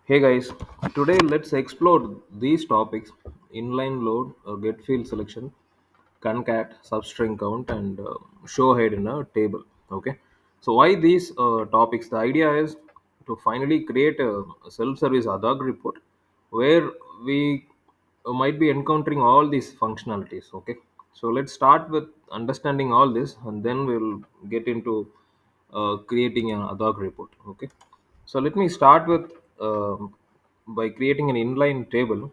Hey guys, today let's explore these topics: inline load, get field selection, concat, SubstringCount, and show head in a table. Okay, so why these topics? The idea is to finally create a self-service Adhoc report where we might be encountering all these functionalities. Okay, so let's start with understanding all this, and then we'll get into creating an Adhoc report. Okay, so let me start with by creating an inline table.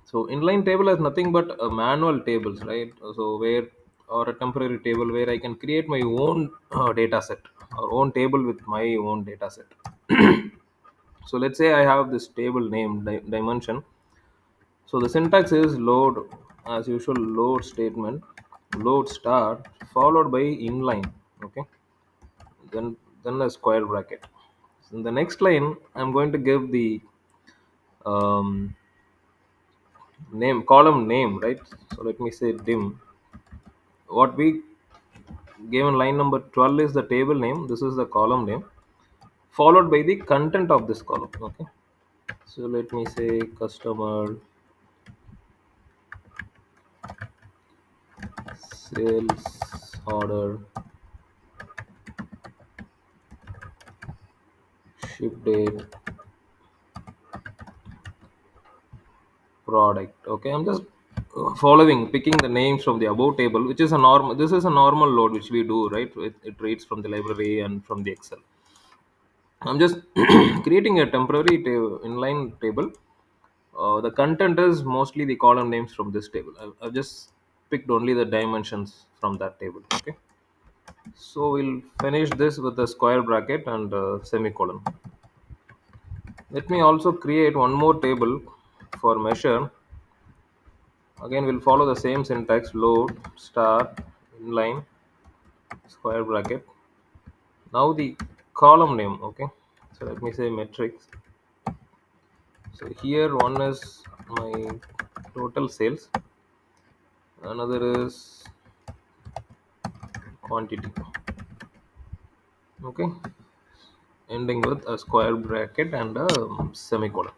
So inline table is nothing but a manual tables, right? So where or a temporary table where I can create my own data set or own table with my own data set. So let's say I have this table name dimension. So the syntax is load as usual load statement, load star followed by inline. Okay, then a square bracket. In the next line, I'm going to give the um, name column name, right? So let me say dim. What we gave in line number 12 is the table name. This is the column name, followed by the content of this column. Okay. So let me say customer sales order ship date product. Okay, I'm just following picking the names from the above table, which is a normal. This is a normal load which we do, right? It reads from the library and from the Excel. I'm just creating a temporary inline table. The content is mostly the column names from this table. I've just picked only the dimensions from that table. Okay, so we'll finish this with a square bracket and a semicolon. Let me also create one more table for measure. Again, we'll follow the same syntax: load star inline square bracket. Now the column name. Okay, so let me say metrics. So here one is my total sales, another is quantity. Okay, ending with a square bracket and a semicolon.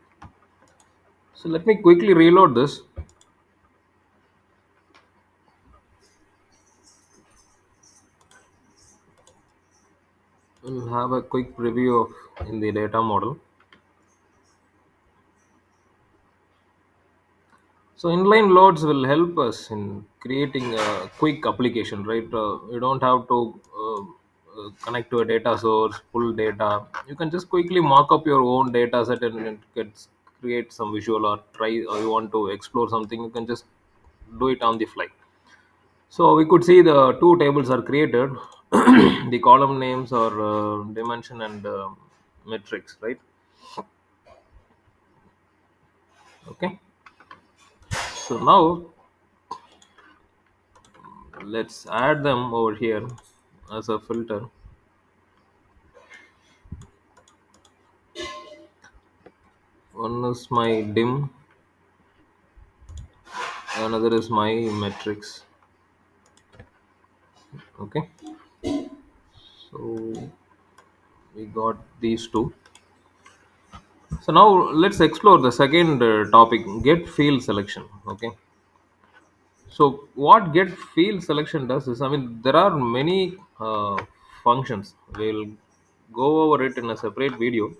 So let me quickly reload this. We'll have a quick preview of in the data model. So inline loads will help us in creating a quick application, right? You don't have to connect to a data source, pull data. You can just quickly mock up your own data set and it gets create some visual or try or you want to explore something. You can just do it on the fly. So we could see the two tables are created, the column names or dimension and metrics, right? Okay. So now let's add them over here as a filter. One is my dim, another is my metrics. Okay. So we got these two. So now let's explore the second topic: get field selection. Okay. So what get field selection does is, I mean, there are many functions. We'll go over it in a separate video.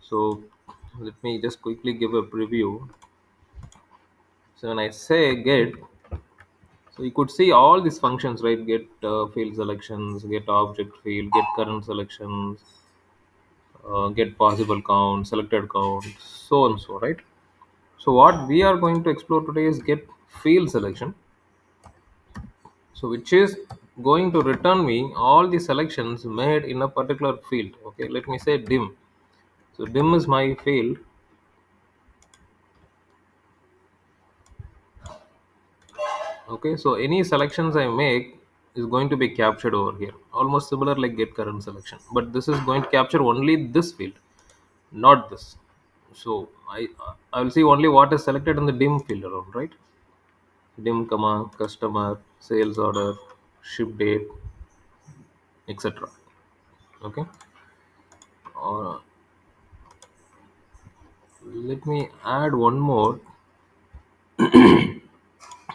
So let me just quickly give a preview. So when I say get, so you could see all these functions, right? Get field selections, get object field, get current selections, get possible count, selected count, so and so, right? So what we are going to explore today is get field selection. So which is going to return me all the selections made in a particular field. Okay, let me say dim. So dim is my field. Okay, so any selections I make is going to be captured over here. Almost similar like get current selection, but this is going to capture only this field, not this. So I will see only what is selected in the dim field around, right? Dim comma customer sales order ship date, etc. Okay. uh, Let me add one more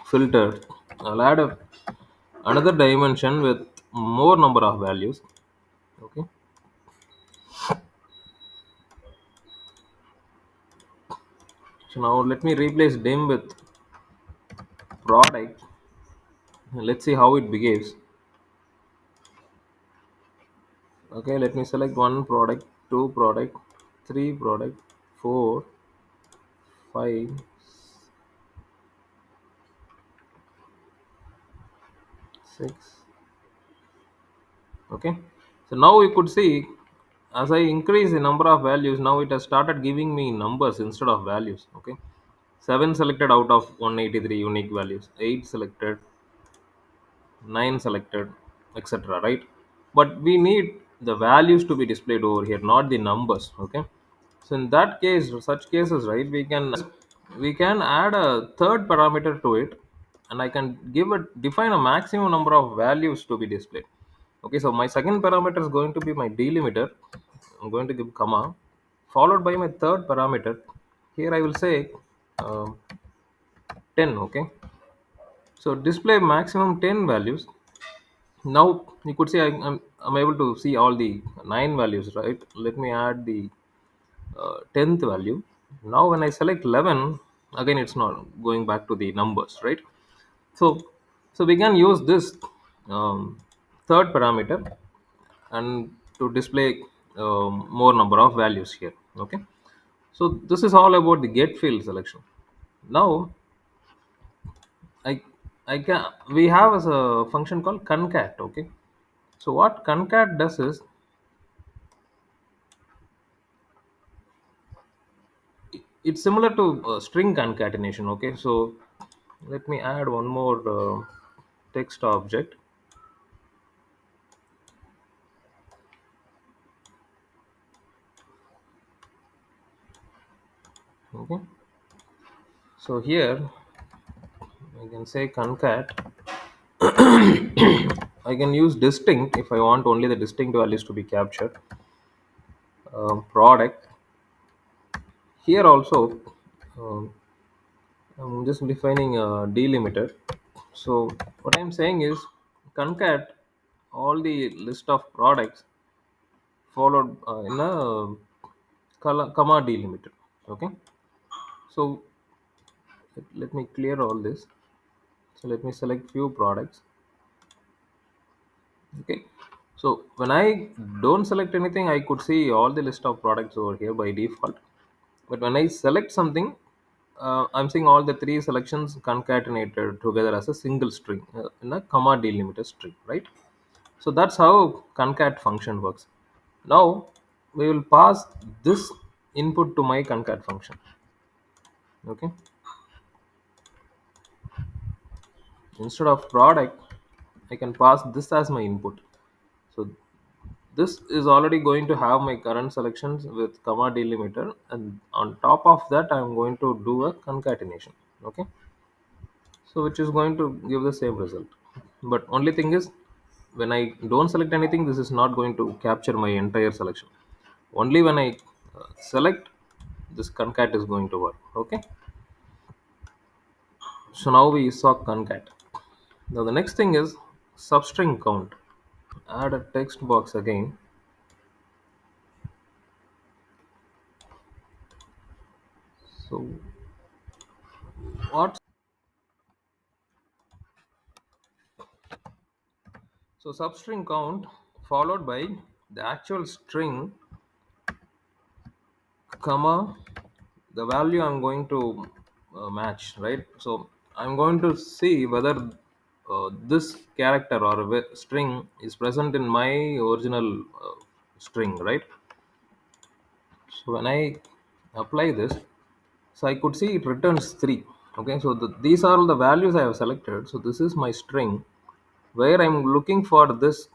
filter. I'll add another dimension with more number of values. Okay. So now let me replace dim with product. Let's see how it behaves. Okay, let me select one product, two product, three product, four, five, six. Okay, so now you could see as I increase the number of values, now it has started giving me numbers instead of values. Okay, 7 selected out of 183 unique values, 8 selected, 9 selected, etc. Right, but we need the values to be displayed over here, not the numbers. Okay, so in that case, such cases, right, we can add a third parameter to it, and I can give a define a maximum number of values to be displayed. Okay, so my second parameter is going to be my delimiter. I'm going to give comma followed by my third parameter. Here I will say um 10. Okay, so display maximum 10 values. Now you could say I'm able to see all the 9 values, right? Let me add the 10th value. Now when I select 11, again it's not going back to the numbers, right? So so we can use this third parameter and to display more number of values here. Okay, so this is all about the get field selection. Now I I can we have as a function called concat. Okay, so what concat does is it's similar to string concatenation. Okay, so let me add one more text object. Okay, so here I can say concat. I can use distinct if I want only the distinct values to be captured. Product here also. um, I'm just defining a delimiter. So what I'm saying is concat all the list of products followed in a comma delimiter. Okay, so let me clear all this. So let me select few products. Okay, so when I don't select anything, I could see all the list of products over here by default. But when I select something, I'm seeing all the three selections concatenated together as a single string in a comma delimiter string, right? So that's how concat function works. Now we will pass this input to my concat function. Okay, instead of product, I can pass this as my input. So this is already going to have my current selections with comma delimiter, and on top of that I'm going to do a concatenation. Okay, so which is going to give the same result, but only thing is when I don't select anything, this is not going to capture my entire selection. Only when I select, this concat is going to work. Okay, so now we saw concat. Now the next thing is substring count. Add a text box again. So what so substring count followed by the actual string, comma, the value I'm going to match, right? So I'm going to see whether this character or string is present in my original string, right? So when I apply this, so I could see it returns 3. Okay, so these are all the values I have selected. So this is my string where I'm looking for this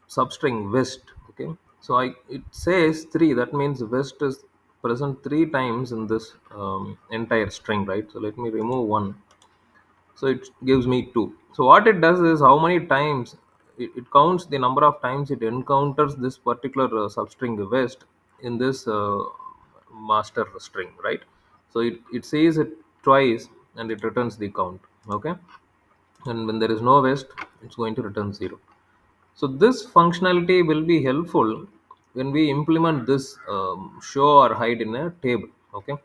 substring west. Okay, so I it says 3, that means west is present 3 times in this entire string, right? So let me remove 1, so it gives me 2. So what it does is how many times it counts the number of times it encounters this particular substring west in this master string, right? So it says it twice and it returns the count. Okay, and when there is no waste, it's going to return 0. So this functionality will be helpful when we implement this show or hide in a table. Okay,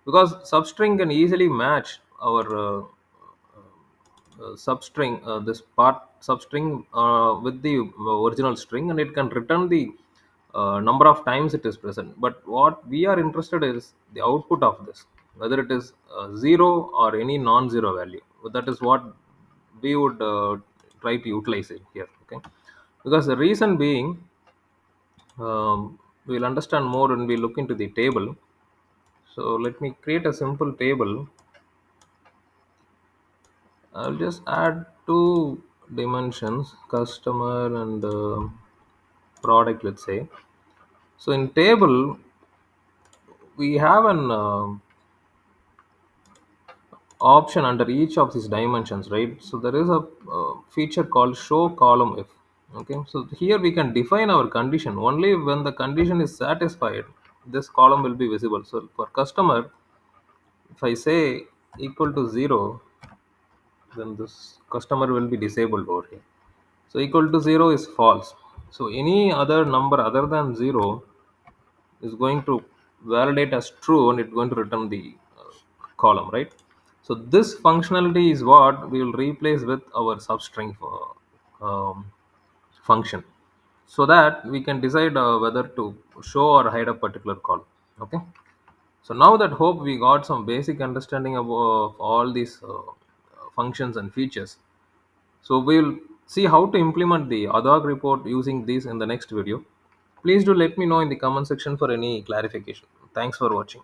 because substring can easily match our substring, this part substring with the original string, and it can return the number of times it is present. But what we are interested is the output of this, whether it is 0 or any non-zero value. That is what we would try to utilize it here. Okay, because the reason being, we'll understand more when we look into the table. So let me create a simple table. I'll just add two dimensions, customer and product, let's say. So in table, we have an option under each of these dimensions, right? So there is a feature called show column if. Okay, so here we can define our condition. Only when the condition is satisfied, this column will be visible. So for customer, if I say equal to 0, then this customer will be disabled over here. So equal to 0 is false. So any other number other than 0 is going to validate as true, and it's going to return the column, right? So this functionality is what we will replace with our substring function, so that we can decide whether to show or hide a particular column. Okay, so now that hope we got some basic understanding of all these functions and features. So we'll see how to implement the Adhoc report using these in the next video. Please do let me know in the comment section for any clarification. Thanks for watching.